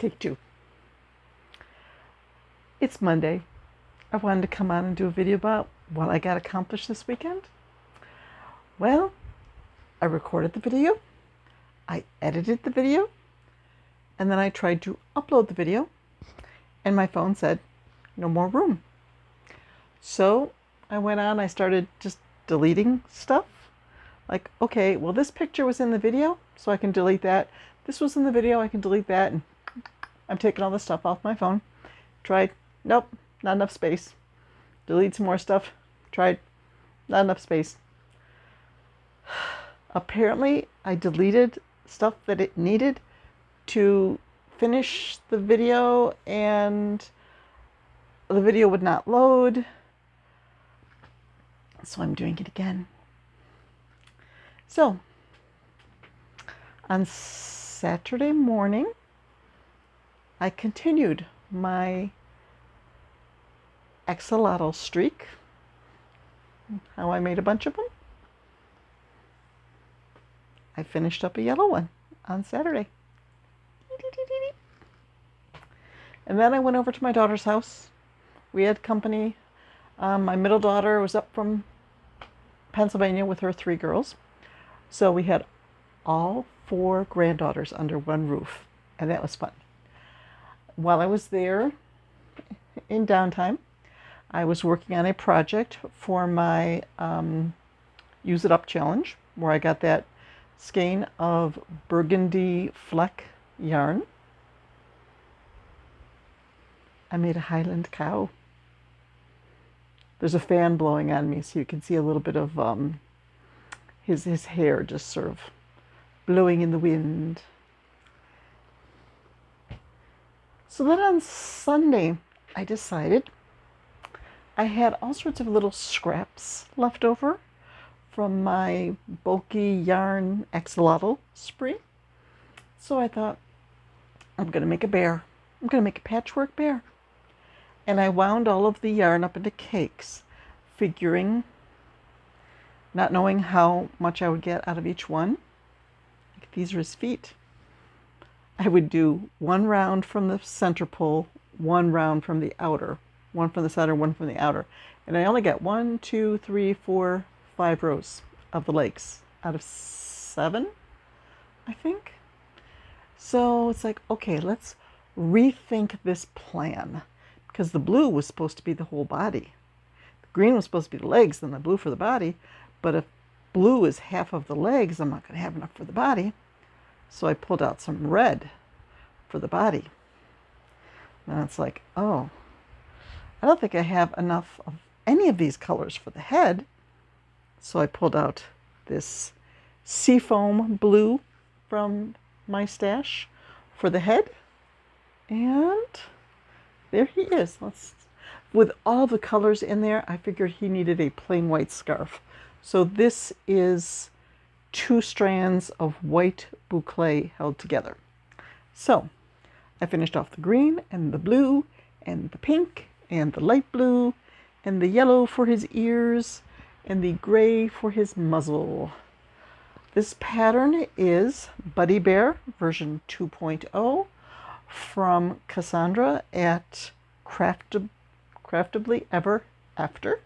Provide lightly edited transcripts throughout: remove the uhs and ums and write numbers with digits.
Take two. It's Monday. I wanted to come on and do a video about what I got accomplished this weekend. Well, I recorded the video, I edited the video, and then I tried to upload the video, and my phone said, no more room. So I went on, I started just deleting stuff. Like, okay, well, this picture was in the video, so I can delete that. This was in the video, I can delete that. And I'm taking all the stuff off my phone. Tried, nope, not enough space. Delete some more stuff. Tried, not enough space. Apparently, I deleted stuff that it needed to finish the video, and the video would not load. So I'm doing it again. So, on Saturday morning, I continued my axolotl streak. How I made a bunch of them. I finished up a yellow one on Saturday. And then I went over to my daughter's house. We had company. My middle daughter was up from Pennsylvania with her 3 girls. So we had all 4 granddaughters under one roof, and that was fun. While I was there in downtime, I was working on a project for my Use It Up challenge, where I got that skein of burgundy fleck yarn. I made a Highland cow. There's a fan blowing on me, so you can see a little bit of his hair just sort of blowing in the wind. So then on Sunday, I decided I had all sorts of little scraps left over from my bulky yarn axolotl spree. So I thought, I'm going to make a bear. I'm going to make a patchwork bear. And I wound all of the yarn up into cakes, figuring, not knowing how much I would get out of each one. Like, these are his feet. I would do 1 round from the center pole, 1 round from the outer, 1 from the center, 1 from the outer. And I only got 1, 2, 3, 4, 5 rows of the legs out of 7, I think. So it's like, okay, let's rethink this plan, because the blue was supposed to be the whole body. The green was supposed to be the legs, then the blue for the body. But if blue is half of the legs, I'm not going to have enough for the body. So I pulled out some red for the body. And it's like, oh, I don't think I have enough of any of these colors for the head. So I pulled out this seafoam blue from my stash for the head. And there he is. With all the colors in there, I figured he needed a plain white scarf. So this is 2 strands of white boucle held together. So I finished off the green and the blue and the pink and the light blue and the yellow for his ears and the gray for his muzzle. This pattern is Buddy Bear version 2.0 from Cassandra at Craftably Ever After,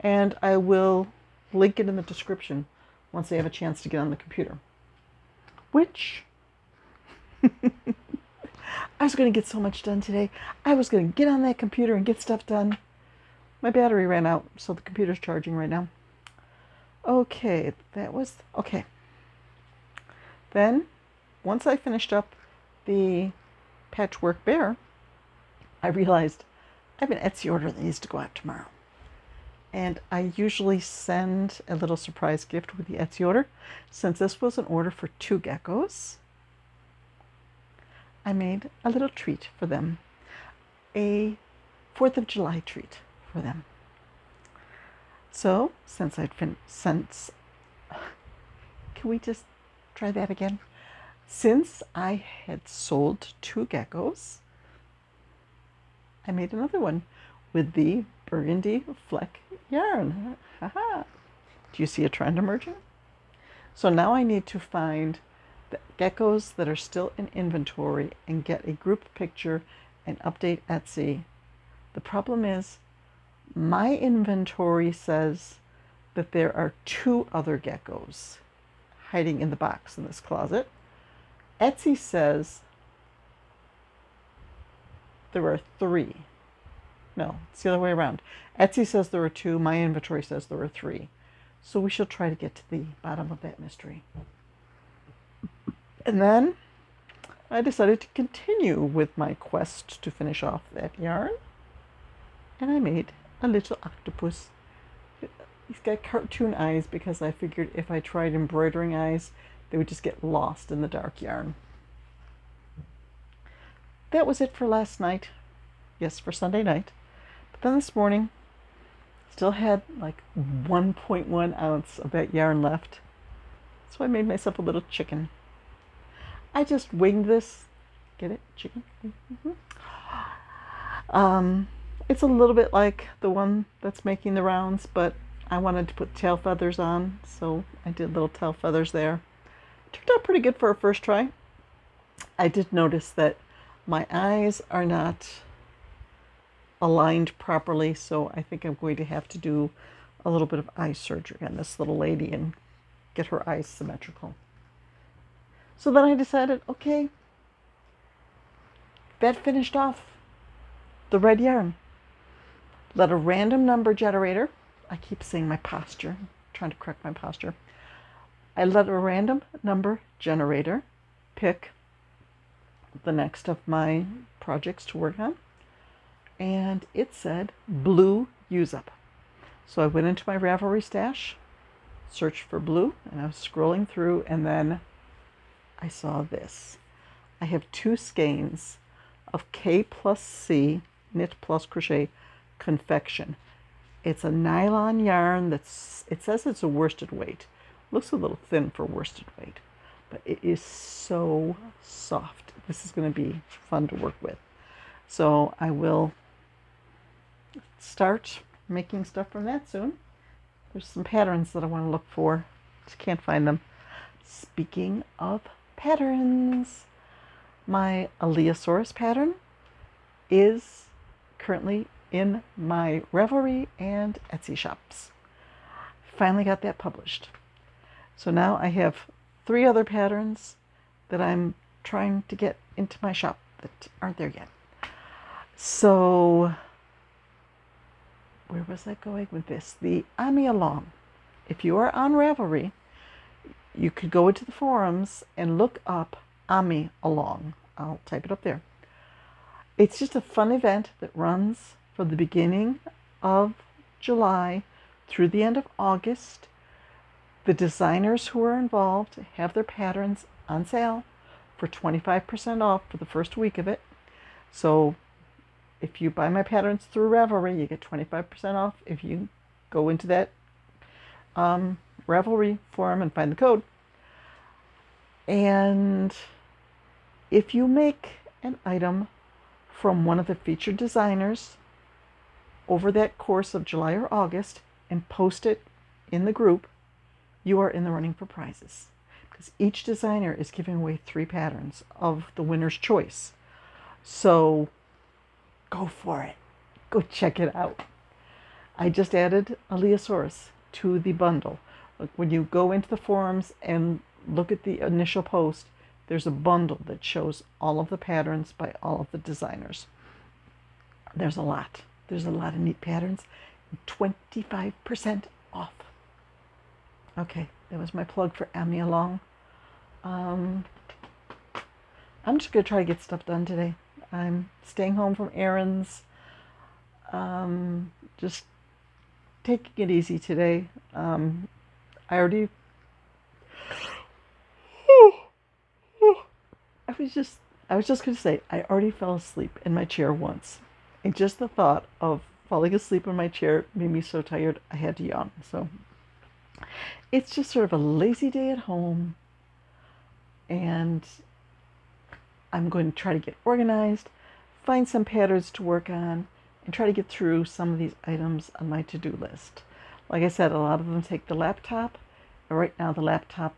and I will link it in the description once I have a chance to get on the computer. Which I was going to get so much done today. I was going to get on that computer and get stuff done. My battery ran out, so the computer's charging right now. Okay, okay. Then, once I finished up the patchwork bear, I realized I have an Etsy order that needs to go out tomorrow. And I usually send a little surprise gift with the Etsy order. Since this was an order for 2 geckos, I made a little treat for them. A 4th of July treat for them. So, can we just try that again? Since I had sold 2 geckos, I made another one with the burgundy fleck yarn. Haha. Do you see a trend emerging? So now I need to find the geckos that are still in inventory and get a group picture and update Etsy. The problem is my inventory says that there are 2 other geckos hiding in the box in this closet. Etsy says there are 3. No, it's the other way around. Etsy says there are 2. My inventory says there are 3. So we shall try to get to the bottom of that mystery. And then I decided to continue with my quest to finish off that yarn. And I made a little octopus. He's got cartoon eyes because I figured if I tried embroidering eyes, they would just get lost in the dark yarn. That was it for last night. Yes, for Sunday night. But then this morning, still had like 1.1 ounce of that yarn left. So I made myself a little chicken. I just winged this. Get it? Chicken? Mm-hmm. It's a little bit like the one that's making the rounds, but I wanted to put tail feathers on, so I did little tail feathers there. Turned out pretty good for a first try. I did notice that my eyes are not aligned properly, so I think I'm going to have to do a little bit of eye surgery on this little lady and get her eyes symmetrical. So then I decided, okay, that finished off the red yarn. Let a random number generator, I keep saying my posture, I'm trying to correct my posture. I let a random number generator pick the next of my projects to work on, and it said blue use up. So I went into my Ravelry stash, searched for blue, and I was scrolling through, and then I saw this. I have 2 skeins of K plus C knit plus crochet confection. It's a nylon yarn it says it's a worsted weight. Looks a little thin for worsted weight, but it is so soft. This is going to be fun to work with. So I will start making stuff from that soon. There's some patterns that I want to look for. Just can't find them. Speaking of patterns, my Aleosaurus pattern is currently in my Ravelry and Etsy shops. Finally got that published. So now I have 3 other patterns that I'm trying to get into my shop that aren't there yet. So where was I going with this? The Ami Along. If you are on Ravelry, you could go into the forums and look up Ami Along. I'll type it up there. It's just a fun event that runs from the beginning of July through the end of August. The designers who are involved have their patterns on sale for 25% off for the first week of it. So if you buy my patterns through Ravelry, you get 25% off if you go into that Ravelry forum and find the code. And if you make an item from one of the featured designers over that course of July or August and post it in the group, you are in the running for prizes. Because each designer is giving away 3 patterns of the winner's choice. So go for it. Go check it out. I just added Aleosaurus to the bundle. Look, when you go into the forums and look at the initial post, there's a bundle that shows all of the patterns by all of the designers. There's a lot. There's a lot of neat patterns. 25% off. Okay, that was my plug for Ami Along. I'm just going to try to get stuff done today. I'm staying home from errands. Just taking it easy today. I already... I was just going to say, I already fell asleep in my chair once. And just the thought of falling asleep in my chair made me so tired I had to yawn. So it's just sort of a lazy day at home. And I'm going to try to get organized, find some patterns to work on, and try to get through some of these items on my to-do list. Like I said, a lot of them take the laptop. And right now the laptop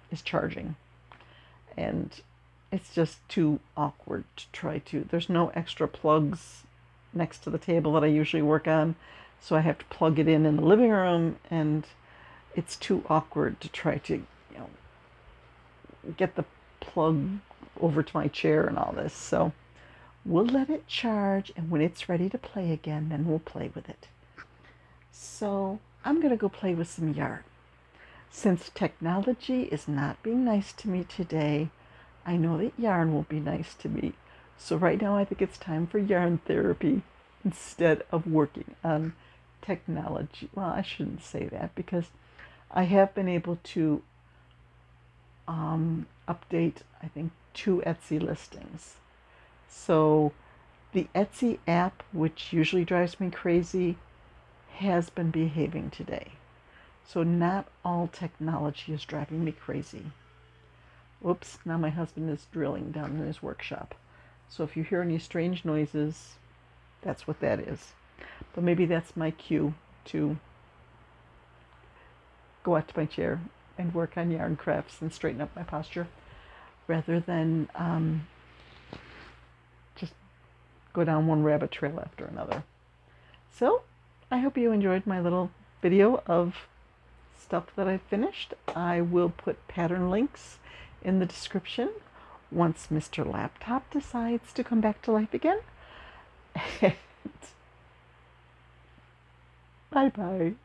is charging. and it's just too awkward to try to. There's no extra plugs next to the table that I usually work on, so I have to plug it in the living room, and it's too awkward to try to, get the plug over to my chair and all this. So we'll let it charge, and when it's ready to play again, then we'll play with it. So I'm going to go play with some yarn. Since technology is not being nice to me today, I know that yarn will be nice to me. So right now I think it's time for yarn therapy instead of working on technology. Well, I shouldn't say that, because I have been able to update, I think, 2 Etsy listings. So the Etsy app, which usually drives me crazy, has been behaving today. So not all technology is driving me crazy. Whoops, now my husband is drilling down in his workshop. So if you hear any strange noises, that's what that is. But maybe that's my cue to go out to my chair and work on yarn crafts and straighten up my posture, rather than just go down one rabbit trail after another. So I hope you enjoyed my little video of stuff that I finished. I will put pattern links in the description once Mr. Laptop decides to come back to life again. Bye bye.